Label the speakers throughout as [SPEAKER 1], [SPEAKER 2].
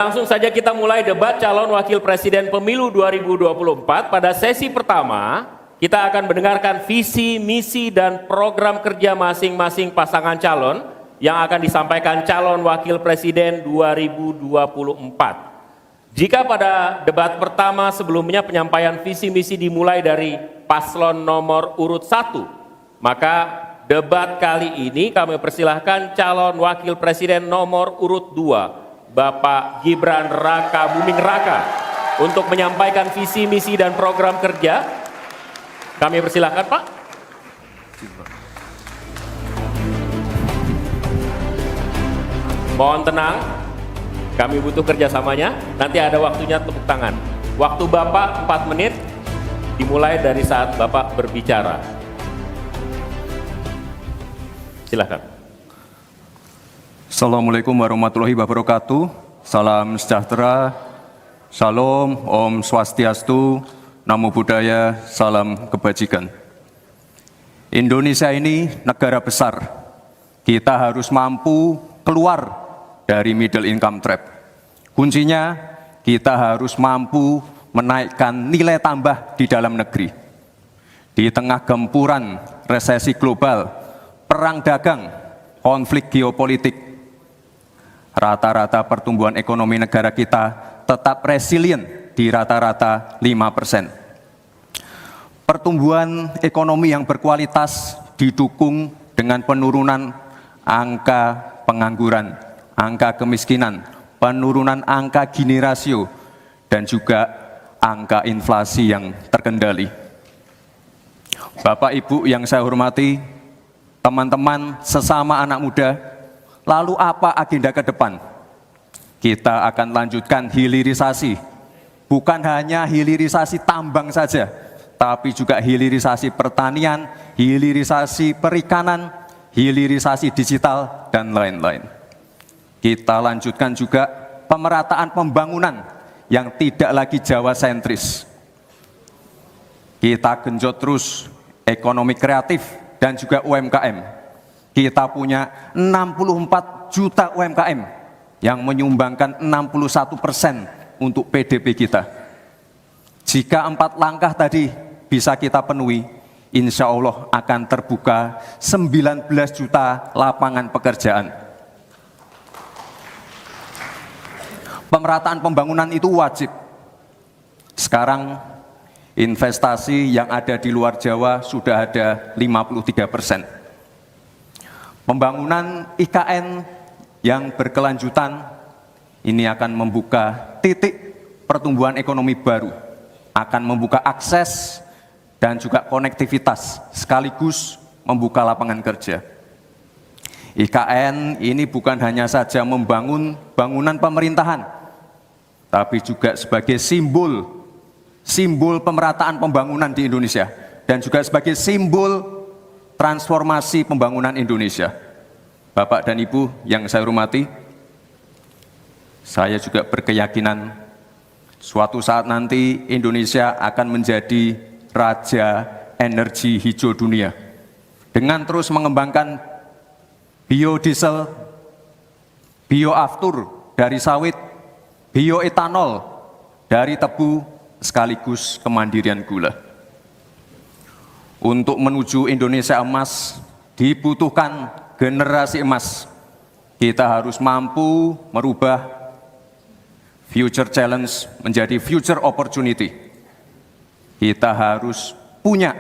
[SPEAKER 1] Langsung saja kita mulai debat calon wakil presiden pemilu 2024. Pada sesi pertama, kita akan mendengarkan visi, misi, dan program kerja masing-masing pasangan calon yang akan disampaikan calon wakil presiden 2024. Jika pada debat pertama sebelumnya penyampaian visi misi dimulai dari paslon nomor urut 1, maka debat kali ini kami persilahkan calon wakil presiden nomor urut 2, Bapak Gibran Raka Buming Raka, untuk menyampaikan visi misi dan program kerja. Kami persilahkan, Pak. Mohon tenang, kami butuh kerjasamanya. Nanti ada waktunya tepuk tangan. Waktu Bapak 4 menit, dimulai dari saat Bapak berbicara. Silakan.
[SPEAKER 2] Assalamualaikum warahmatullahi wabarakatuh. Salam sejahtera, Shalom, Om Swastiastu, Namo Buddhaya, salam kebajikan. Indonesia ini negara besar. Kita harus mampu keluar dari middle income trap. Kuncinya, kita harus mampu menaikkan nilai tambah di dalam negeri. Di tengah gempuran resesi global, perang dagang, konflik geopolitik, rata-rata pertumbuhan ekonomi negara kita tetap resilient di rata-rata 5%. Pertumbuhan ekonomi yang berkualitas didukung dengan penurunan angka pengangguran, angka kemiskinan, penurunan angka Gini rasio, dan juga angka inflasi yang terkendali. Bapak Ibu yang saya hormati, teman-teman sesama anak muda, lalu apa agenda ke depan? Kita akan lanjutkan hilirisasi, bukan hanya hilirisasi tambang saja, tapi juga hilirisasi pertanian, hilirisasi perikanan, hilirisasi digital, dan lain-lain. Kita lanjutkan juga pemerataan pembangunan yang tidak lagi Jawa sentris. Kita genjot terus ekonomi kreatif dan juga UMKM. Kita punya 64 juta UMKM yang menyumbangkan 61% untuk PDB kita. Jika 4 langkah tadi bisa kita penuhi, insya Allah akan terbuka 19 juta lapangan pekerjaan. Pemerataan pembangunan itu wajib. Sekarang investasi yang ada di luar Jawa sudah ada 53%. Pembangunan IKN yang berkelanjutan ini akan membuka titik pertumbuhan ekonomi baru, akan membuka akses dan juga konektivitas, sekaligus membuka lapangan kerja. IKN ini bukan hanya saja membangun bangunan pemerintahan, tapi juga sebagai simbol pemerataan pembangunan di Indonesia, dan juga sebagai simbol transformasi pembangunan Indonesia. Bapak dan Ibu yang saya hormati, saya juga berkeyakinan suatu saat nanti Indonesia akan menjadi raja energi hijau dunia dengan terus mengembangkan biodiesel, bioaftur dari sawit, bioetanol dari tebu, sekaligus kemandirian gula. Untuk menuju Indonesia emas dibutuhkan generasi emas. Kita harus mampu merubah future challenge menjadi future opportunity. Kita harus punya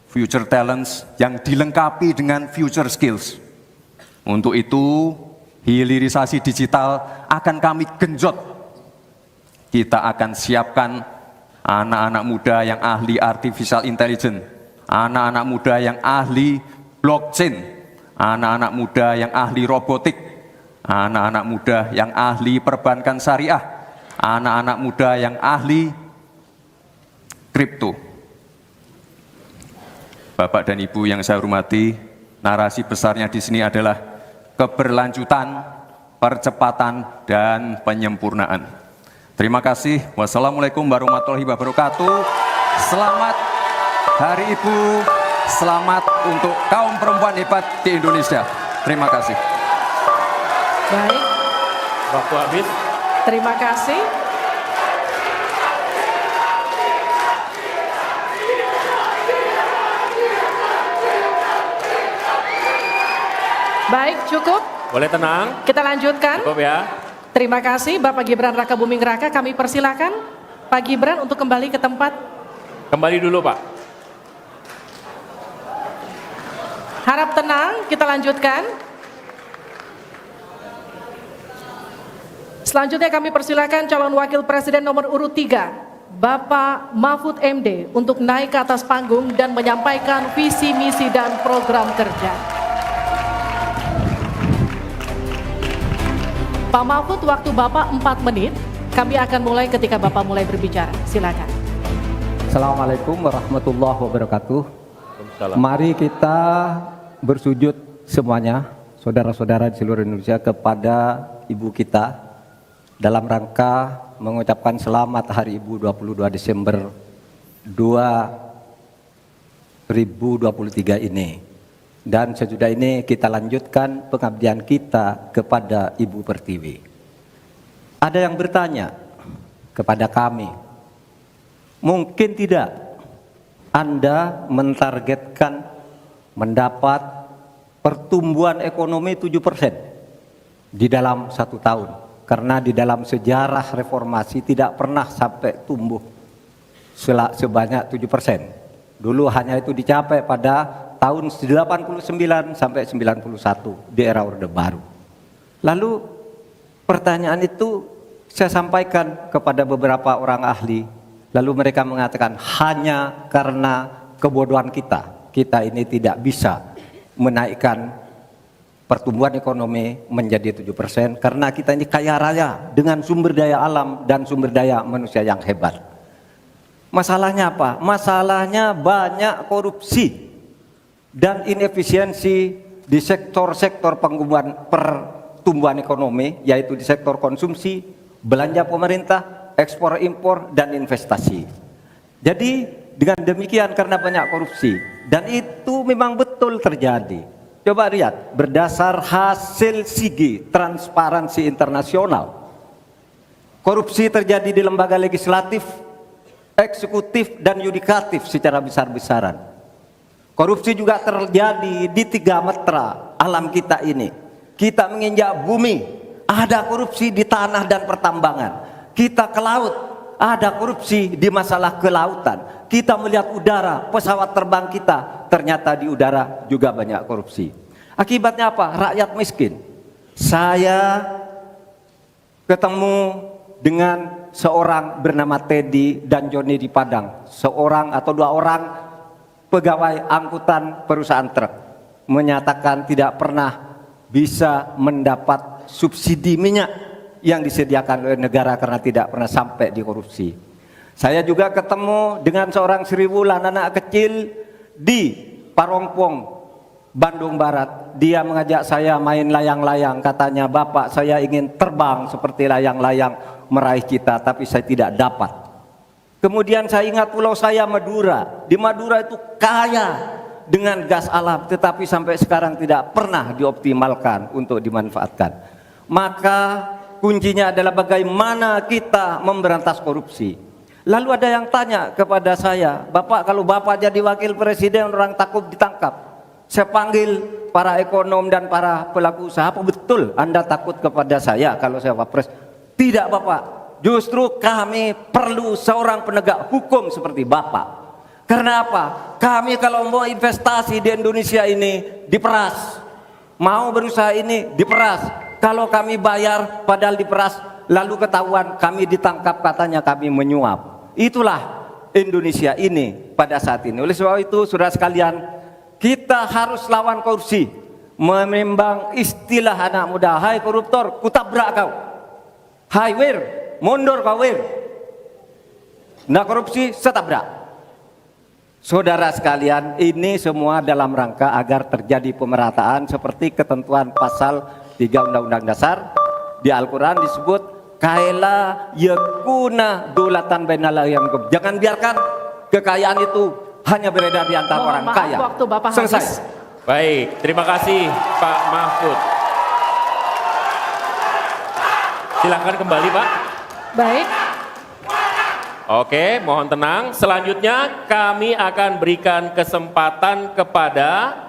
[SPEAKER 2] future talents yang dilengkapi dengan future skills. Untuk itu, hilirisasi digital akan kami genjot. Kita akan siapkan anak-anak muda yang ahli artificial intelligence, anak-anak muda yang ahli blockchain, anak-anak muda yang ahli robotik, anak-anak muda yang ahli perbankan syariah, anak-anak muda yang ahli kripto. Bapak dan Ibu yang saya hormati, narasi besarnya di sini adalah keberlanjutan, percepatan, dan penyempurnaan. Terima kasih. Wassalamualaikum warahmatullahi wabarakatuh. Selamat Hari Ibu, selamat untuk kaum perempuan hebat di Indonesia. Terima kasih.
[SPEAKER 1] Baik. Waktu habis.
[SPEAKER 3] Terima kasih. Baik, cukup.
[SPEAKER 1] Boleh tenang,
[SPEAKER 3] Kita lanjutkan.
[SPEAKER 1] cukup ya.
[SPEAKER 3] Terima kasih Bapak Gibran Raka Buming Raka. Kami persilakan Pak Gibran untuk kembali ke tempat.
[SPEAKER 1] Kembali dulu Pak.
[SPEAKER 3] Harap tenang, kita lanjutkan. Selanjutnya kami persilakan calon wakil presiden nomor urut 3, Bapak Mahfud MD, untuk naik ke atas panggung dan menyampaikan visi, misi, dan program kerja. Pak Mahfud, waktu Bapak 4 menit. Kami akan mulai ketika Bapak mulai berbicara. Silakan.
[SPEAKER 4] Assalamualaikum warahmatullahi wabarakatuh.
[SPEAKER 1] Waalaikumsalam.
[SPEAKER 4] Mari kita bersujud semuanya, saudara-saudara di seluruh Indonesia, kepada Ibu kita dalam rangka mengucapkan selamat Hari Ibu 22 Desember 2023 ini. Dan sesudah ini kita lanjutkan pengabdian kita kepada Ibu Pertiwi. Ada yang bertanya kepada kami, mungkin tidak Anda mentargetkan mendapat pertumbuhan ekonomi 7% di dalam 1 tahun. Karena di dalam sejarah reformasi tidak pernah sampai tumbuh sebanyak 7%. Dulu hanya itu dicapai pada tahun 89 sampai 91 di era Orde Baru. Lalu pertanyaan itu saya sampaikan kepada beberapa orang ahli. Lalu mereka mengatakan hanya karena kebodohan kita ini tidak bisa menaikkan pertumbuhan ekonomi menjadi 7% karena kita ini kaya raya dengan sumber daya alam dan sumber daya manusia yang hebat. Masalahnya apa? Masalahnya banyak korupsi dan inefisiensi di sektor-sektor pertumbuhan ekonomi, yaitu di sektor konsumsi, belanja pemerintah, ekspor impor, dan investasi. Jadi dengan demikian karena banyak korupsi, dan itu memang betul terjadi. Coba lihat, berdasar hasil SIGI, Transparansi Internasional, korupsi terjadi di lembaga legislatif, eksekutif, dan yudikatif secara besar-besaran. Korupsi juga terjadi di 3 metra alam kita ini. Kita menginjak bumi, ada korupsi di tanah dan pertambangan. Kita ke laut, ada korupsi di masalah kelautan. Kita melihat udara, pesawat terbang kita, ternyata di udara juga banyak korupsi. Akibatnya apa? Rakyat miskin. Saya ketemu dengan seorang bernama Teddy dan Joni di Padang. Seorang atau 2 orang pegawai angkutan perusahaan truk menyatakan tidak pernah bisa mendapat subsidi minyak yang disediakan oleh negara karena tidak pernah sampai di korupsi. Saya juga ketemu dengan seorang Sri Wulan, anak kecil di Parongpong, Bandung Barat. Dia mengajak saya main layang-layang, katanya, "Bapak, saya ingin terbang seperti layang-layang meraih cita, tapi saya tidak dapat." Kemudian saya ingat pulau saya Madura. Di Madura itu kaya dengan gas alam, tetapi sampai sekarang tidak pernah dioptimalkan untuk dimanfaatkan. Maka kuncinya adalah bagaimana kita memberantas korupsi. Lalu ada yang tanya kepada saya, "Bapak, kalau Bapak jadi wakil presiden orang takut ditangkap." Saya panggil para ekonom dan para pelaku usaha, "Apa betul Anda takut kepada saya kalau saya wapres?" "Tidak, Bapak. Justru kami perlu seorang penegak hukum seperti Bapak. Karena apa? Kami kalau mau investasi di Indonesia ini diperas. Mau berusaha ini diperas. Kalau kami bayar padahal diperas, lalu ketahuan kami ditangkap katanya kami menyuap." Itulah Indonesia ini pada saat ini. Oleh sebab itu, saudara sekalian, kita harus lawan korupsi. Memembang istilah anak muda, "Hai koruptor, kutabrak kau. Hai wir, mundur kau wir. Nah korupsi, setabrak." Saudara sekalian, ini semua dalam rangka agar terjadi pemerataan seperti ketentuan pasal 3 Undang-Undang Dasar. Di Al-Quran disebut kaila yakuna dolatan bainal yang. Jangan biarkan kekayaan itu hanya beredar di antara orang
[SPEAKER 3] Mohon maaf,
[SPEAKER 4] kaya.
[SPEAKER 3] waktu Bapak
[SPEAKER 4] Selesai.
[SPEAKER 3] habis.
[SPEAKER 1] Baik, terima kasih Pak Mahfud. Silakan kembali, Pak.
[SPEAKER 3] Baik.
[SPEAKER 1] Oke, mohon tenang. Selanjutnya kami akan berikan kesempatan kepada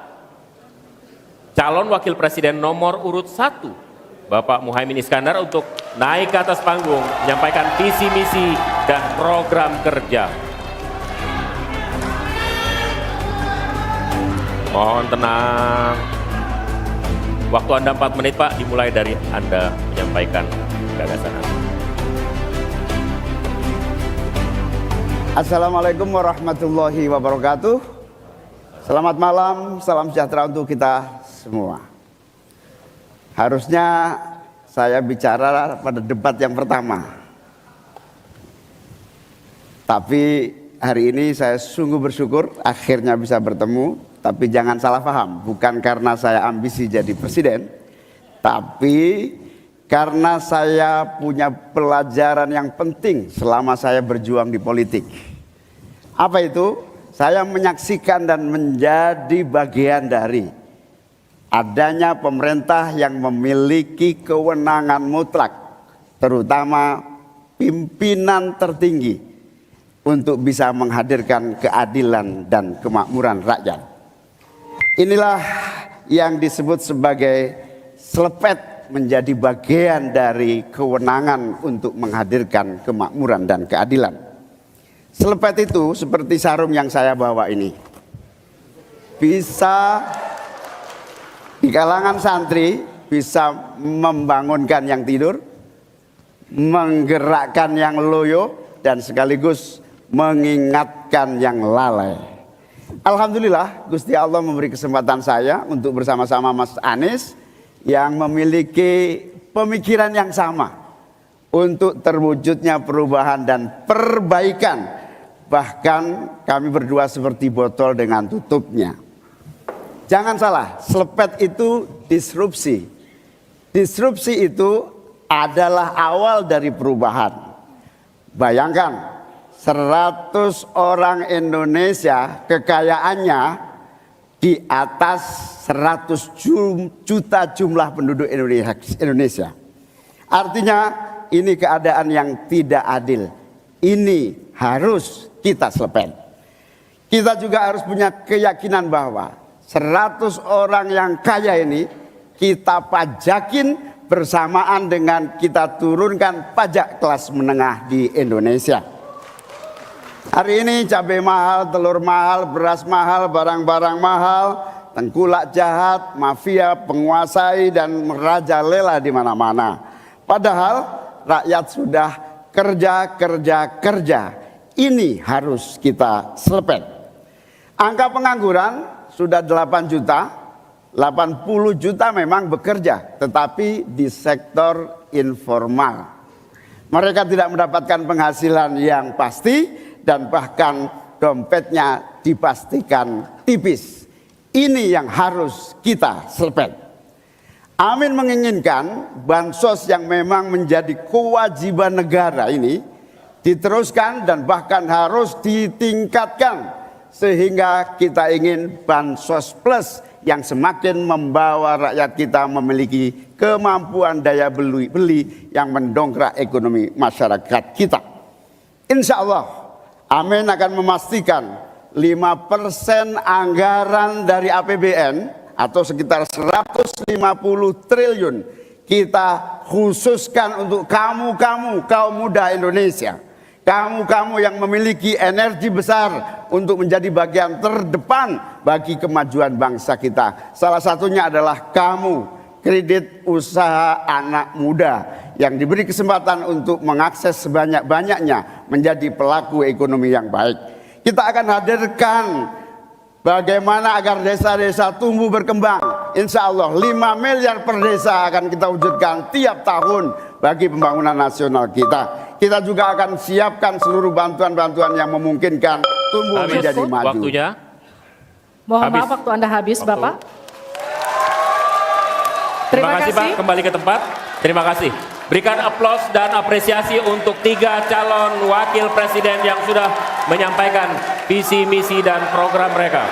[SPEAKER 1] calon wakil presiden nomor urut 1, Bapak Muhaimin Iskandar, untuk naik ke atas panggung, menyampaikan visi misi dan program kerja. Mohon tenang. Waktu Anda 4 menit, Pak, dimulai dari Anda menyampaikan gagasan Anda.
[SPEAKER 5] Assalamualaikum warahmatullahi wabarakatuh. Selamat malam, salam sejahtera untuk kita semua. Harusnya saya bicara pada debat yang pertama. Tapi hari ini saya sungguh bersyukur akhirnya bisa bertemu. Tapi jangan salah paham, bukan karena saya ambisi jadi presiden, tapi karena saya punya pelajaran yang penting selama saya berjuang di politik. Apa itu? Saya menyaksikan dan menjadi bagian dari adanya pemerintah yang memiliki kewenangan mutlak, terutama pimpinan tertinggi, untuk bisa menghadirkan keadilan dan kemakmuran rakyat. Inilah yang disebut sebagai selepet, menjadi bagian dari kewenangan untuk menghadirkan kemakmuran dan keadilan. Selepet itu seperti sarung yang saya bawa ini. Bisa di kalangan santri, bisa membangunkan yang tidur, menggerakkan yang loyo, dan sekaligus mengingatkan yang lalai. Alhamdulillah, Gusti Allah memberi kesempatan saya untuk bersama-sama Mas Anies yang memiliki pemikiran yang sama untuk terwujudnya perubahan dan perbaikan. Bahkan kami berdua seperti botol dengan tutupnya. Jangan salah, selepet itu disrupsi. Disrupsi itu adalah awal dari perubahan. Bayangkan, 100 orang Indonesia kekayaannya di atas 100 juta jumlah penduduk Indonesia. Artinya ini keadaan yang tidak adil. Ini harus kita selepet. Kita juga harus punya keyakinan bahwa 100 orang yang kaya ini kita pajakin bersamaan dengan kita turunkan pajak kelas menengah di Indonesia. Hari ini cabai mahal, telur mahal, beras mahal, barang-barang mahal, tengkulak jahat, mafia penguasai dan merajalela di mana-mana. Padahal rakyat sudah kerja. Ini harus kita selepet. Angka pengangguran sudah 8 juta, 80 juta memang bekerja, tetapi di sektor informal. Mereka tidak mendapatkan penghasilan yang pasti, dan bahkan dompetnya dipastikan tipis. Ini yang harus kita selepet. Amin menginginkan bansos yang memang menjadi kewajiban negara ini diteruskan dan bahkan harus ditingkatkan, sehingga kita ingin bansos plus yang semakin membawa rakyat kita memiliki kemampuan daya beli yang mendongkrak ekonomi masyarakat kita. Insya Allah Amin akan memastikan 5% anggaran dari APBN atau sekitar 150 triliun kita khususkan untuk kamu kaum muda Indonesia. Kamu yang memiliki energi besar untuk menjadi bagian terdepan bagi kemajuan bangsa kita. Salah satunya adalah kamu, kredit usaha anak muda yang diberi kesempatan untuk mengakses sebanyak-banyaknya menjadi pelaku ekonomi yang baik. Kita akan hadirkan bagaimana agar desa-desa tumbuh berkembang. Insya Allah 5 miliar per desa akan kita wujudkan tiap tahun bagi pembangunan nasional kita. Kita juga akan siapkan seluruh bantuan-bantuan yang memungkinkan tumbuh menjadi maju.
[SPEAKER 1] Waktunya.
[SPEAKER 3] Mohon maaf, waktu Anda habis, Bapak.
[SPEAKER 1] Terima kasih, Pak. Kembali ke tempat. Terima kasih. Berikan aplaus dan apresiasi untuk 3 calon wakil presiden yang sudah menyampaikan visi, misi, dan program mereka.